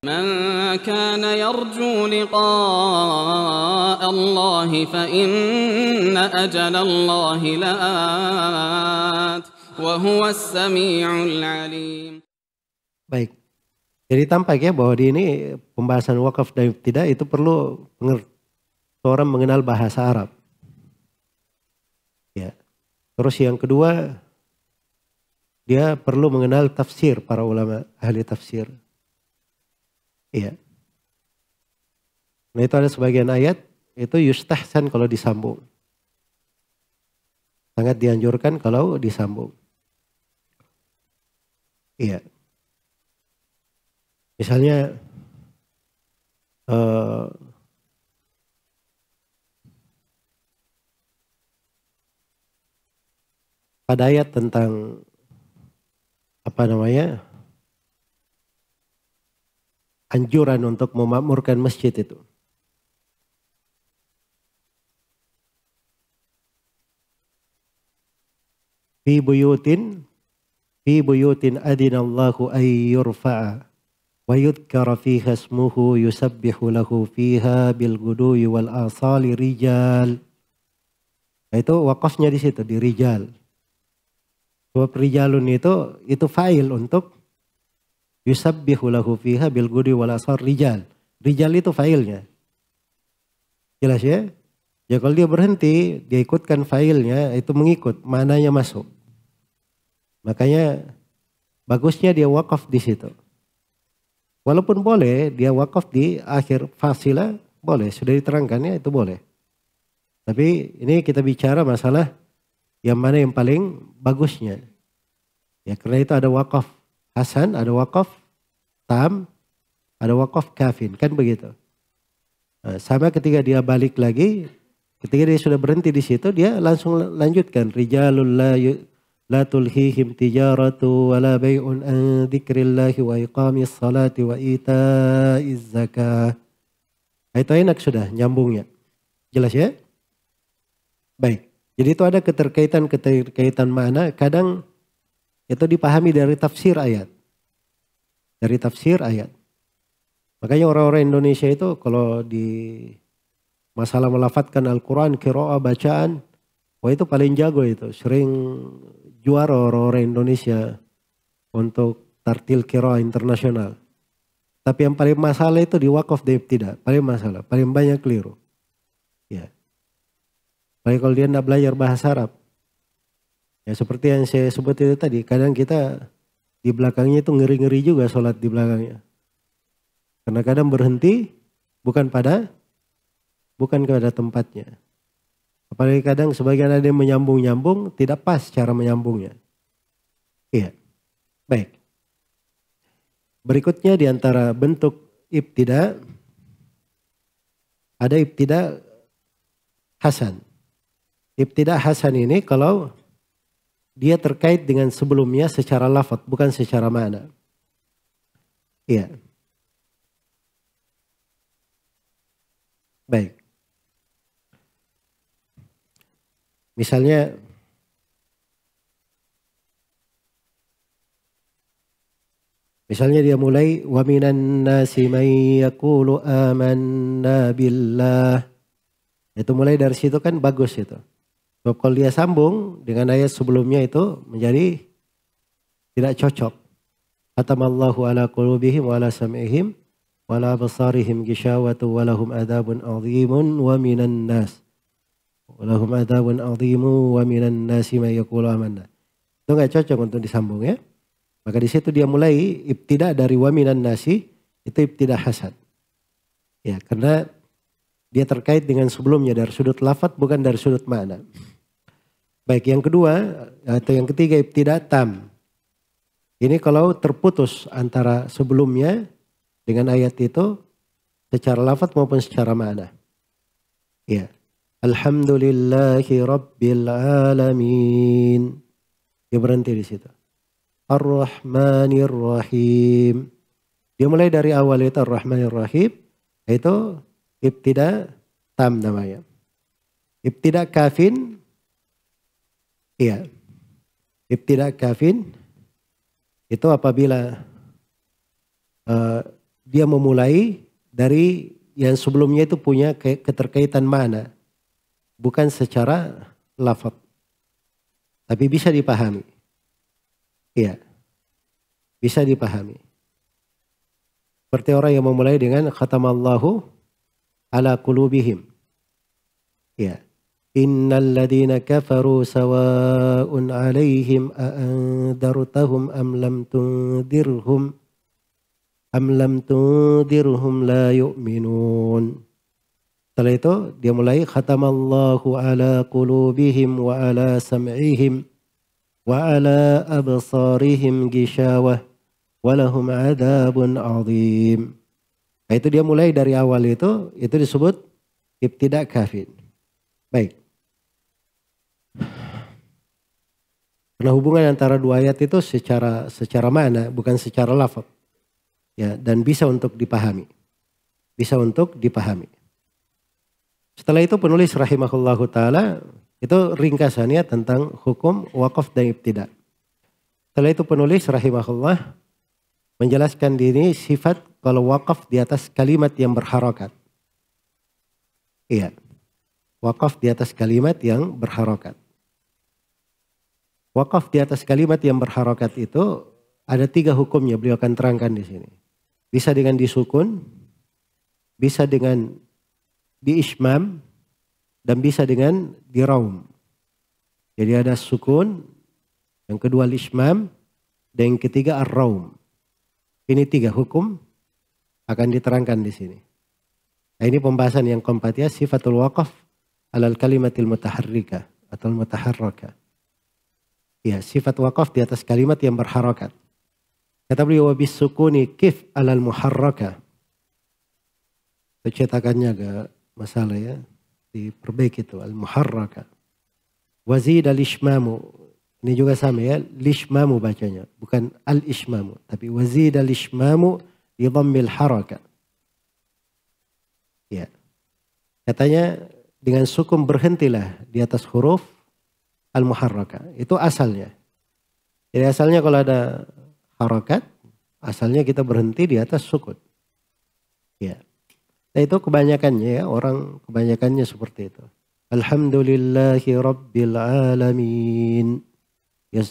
من كان يرجو لقاء الله فإن أجل الله لآت وهو السميع العليم. Baik. Jadi tampak ya bahwa di ini pembahasan wakaf dan ibtida itu perlu orang mengenal bahasa Arab. Ya. Terus yang kedua, dia perlu mengenal tafsir para ulama ahli tafsir. Iya. Nah itu ada sebagian ayat itu yustahsan kalau disambung. Sangat dianjurkan kalau disambung. Iya. Misalnya pada ayat tentang anjuran untuk memakmurkan masjid itu. Fi buyutin adinallahu ay yurfa'a wa yudhkara fiha ismuhu yusabbihu lahu fiha bil guduwi wal asali rijal. Nah, itu wakafnya di situ di rijal. Sebab rijalun itu fa'il untuk yusabbihu lahu fiha bil guduwi wal asali rijal. Rijal itu fa'ilnya. Jelas ya? Ya kalau dia berhenti, dia ikutkan fa'ilnya, itu mengikut, mananya masuk. Makanya bagusnya dia wakaf di situ. Walaupun boleh dia wakaf di akhir fasilah, boleh. Sudah diterangkan ya, itu boleh. Tapi ini kita bicara masalah yang mana yang paling bagusnya. Ya karena itu ada wakaf hasan, ada wakaf tam, ada wakaf kafin. Kan begitu. Nah, sama ketika dia balik lagi, ketika dia sudah berhenti di situ, dia langsung lanjutkan. Rijalul la tulhihim tijaratu wa la bay'un an dzikrillahi wa iqamis salati wa ita'iz zakah. Itu enak sudah nyambungnya. Jelas ya? Baik. Jadi itu ada keterkaitan makna. Kadang itu dipahami dari tafsir ayat. Dari tafsir ayat. Makanya orang-orang Indonesia itu kalau di masalah melafadzkan Al-Quran, qiraah, bacaan, wah itu paling jago itu. Sering juara orang-orang Indonesia untuk tartil qiraah internasional. Tapi yang paling masalah itu di wakaf dan ibtida. Paling masalah, paling banyak keliru. Ya. Baik kalau dia tidak belajar bahasa Arab. Ya seperti yang saya sebut itu tadi. Kadang kita di belakangnya itu ngeri-ngeri juga sholat di belakangnya. Karena kadang berhenti bukan kepada tempatnya. Apalagi kadang sebagian ada yang menyambung-nyambung, tidak pas cara menyambungnya. Iya. Baik. Berikutnya di antara bentuk ibtida, ada ibtida hasan. Ibtida hasan ini kalau dia terkait dengan sebelumnya secara lafaz, bukan secara makna. Iya. Baik. Misalnya dia mulai wa minan nasi may yaqulu amanna billah. Itu mulai dari situ kan bagus itu. Sebab kalau dia sambung dengan ayat sebelumnya itu menjadi tidak cocok. Atamallahu ala qulubihim wa ala sam'ihim wa ala basarihim gishawatu wa lahum adabun azimun wa minan nas. Walahum adzabun adzimu wa minan nasi may yaqulu amanna. Itu enggak cocok untuk disambung ya. Maka di situ dia mulai ibtida dari wa minan nasi, itu ibtida hasan. Ya, karena dia terkait dengan sebelumnya dari sudut lafaz bukan dari sudut makna. Baik, yang kedua atau yang ketiga ibtida tam. Ini kalau terputus antara sebelumnya dengan ayat itu secara lafaz maupun secara makna. Ya. Alhamdulillahi Rabbil Alamin. Dia berhenti di situ. Ar-Rahmanir Rahim. Dia mulai dari awal itu Ar-Rahmanir Rahim. Itu ibtida tam namanya. Ibtida kafin. Iya. Ibtida kafin. Itu apabila dia memulai dari yang sebelumnya itu punya keterkaitan makna. Bukan secara lafaz. Tapi bisa dipahami. Iya. Bisa dipahami. Seperti orang yang memulai dengan khatamallahu ala qulubihim. Ya. Innal ladzina kafaru sawa'un 'alaihim a'andartahum am lam tundirhum la yu'minun. Setelah itu dia mulai khatamallahu ala qulubihim wa ala sam'ihim wa ala absarihim gishawah wa lahum 'adzabun 'adzim. Nah, itu dia mulai dari awal itu disebut ibtida' kafin. Baik. Karena hubungan antara dua ayat itu secara makna, bukan secara lafaz. Ya, dan bisa untuk dipahami. Bisa untuk dipahami. Setelah itu penulis rahimahullahu ta'ala, itu ringkasannya tentang hukum wakaf dan ibtida. Setelah itu penulis rahimahullah menjelaskan ini sifat kalau wakaf di atas kalimat yang berharokat. Iya. Wakaf di atas kalimat yang berharokat. Wakaf di atas kalimat yang berharokat itu ada 3 hukumnya, beliau akan terangkan di sini. Bisa dengan disukun, bisa dengan diismam, dan bisa dengan diraum. Jadi ada sukun, yang kedua lismam, dan yang ketiga ar-raum. Ini 3 hukum akan diterangkan di sini. Nah, ini pembahasan yang keempat ya, sifatul waqaf alal kalimatil mutaharrika atau mutaharraka. Ya, sifat waqaf di atas kalimat yang berharakat. Kata beliau wabis sukuni kif alal muharraka. Cetakannya agak masalah ya. Diperbaiki itu al muharraka. Wazid al ishmamu. Ini juga sama ya. Lishmamu bacanya. Bukan al ishmamu. Tapi wazid al ishmamu di dhammil haraka. Ya. Katanya dengan sukun berhentilah di atas huruf al muharraka. Itu asalnya. Jadi asalnya kalau ada harakat, asalnya kita berhenti di atas sukun. Ya. Nah, itu kebanyakannya ya, orang kebanyakannya seperti itu. Alhamdulillahi rabbil alamin. Ya,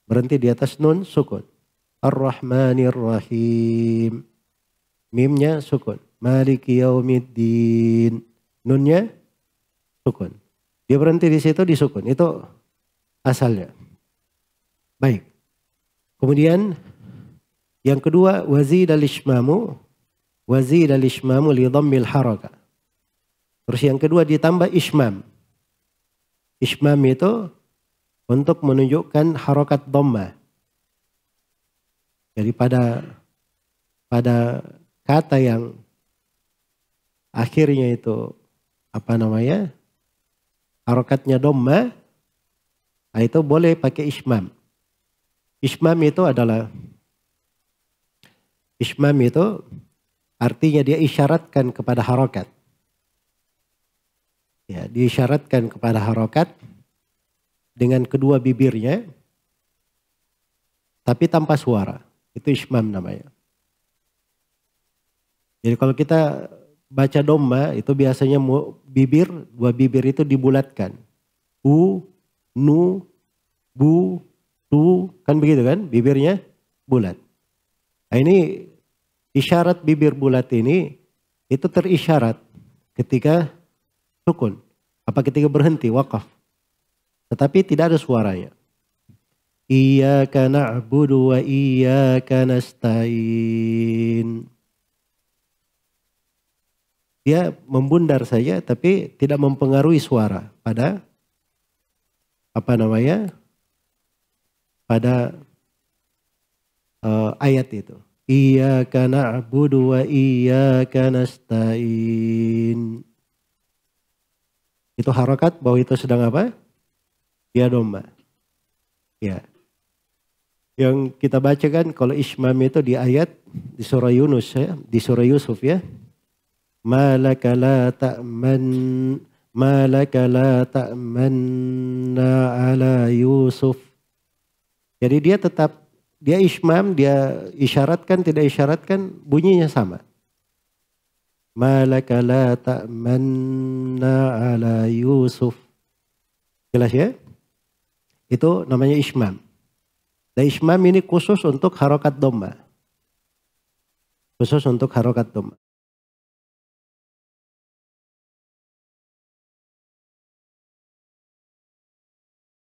berhenti di atas nun sukun. Ar-Rahmanir Rahim. Mimnya sukun. Maliki yaumiddin. Nunnya sukun. Dia berhenti di situ di sukun. Itu asalnya. Baik. Kemudian yang kedua wazid al-ishmamu li dhammil haraka. Terus yang kedua ditambah ishmam. Ishmam itu untuk menunjukkan harokat dhamma. Jadi pada kata yang akhirnya itu harokatnya dhamma, itu boleh pakai ishmam. Ishmam itu artinya dia isyaratkan kepada harokat. Ya, diisyaratkan kepada harokat dengan kedua bibirnya, tapi tanpa suara. Itu ishmam namanya. Jadi kalau kita baca dhamma itu biasanya dua bibir itu dibulatkan. U, nu, bu, tu, kan begitu kan? Bibirnya bulat. Nah, ini isyarat bibir bulat ini itu terisyarat ketika sukun. Apa ketika berhenti, wakaf. Tetapi tidak ada suaranya. Iyyaka na'budu wa iyyaka nasta'in. Dia membundar saja tapi tidak mempengaruhi suara pada ayat itu. Iyyaka na'budu wa iyyaka nasta'in. Itu harakat bahwa itu sedang apa? Dia dhamma. Ya. Yang kita baca kan kalau ishmam itu di ayat di surah Yunus ya, di surah Yusuf ya. Malaka la ta'manna ala Yusuf. Jadi dia tetap dia ismam, dia isyaratkan, tidak isyaratkan, bunyinya sama. Malaka la ta'manna ala Yusuf. Jelas ya? Itu namanya ismam. Dan ismam ini khusus untuk harokat dhamma. Khusus untuk harokat dhamma.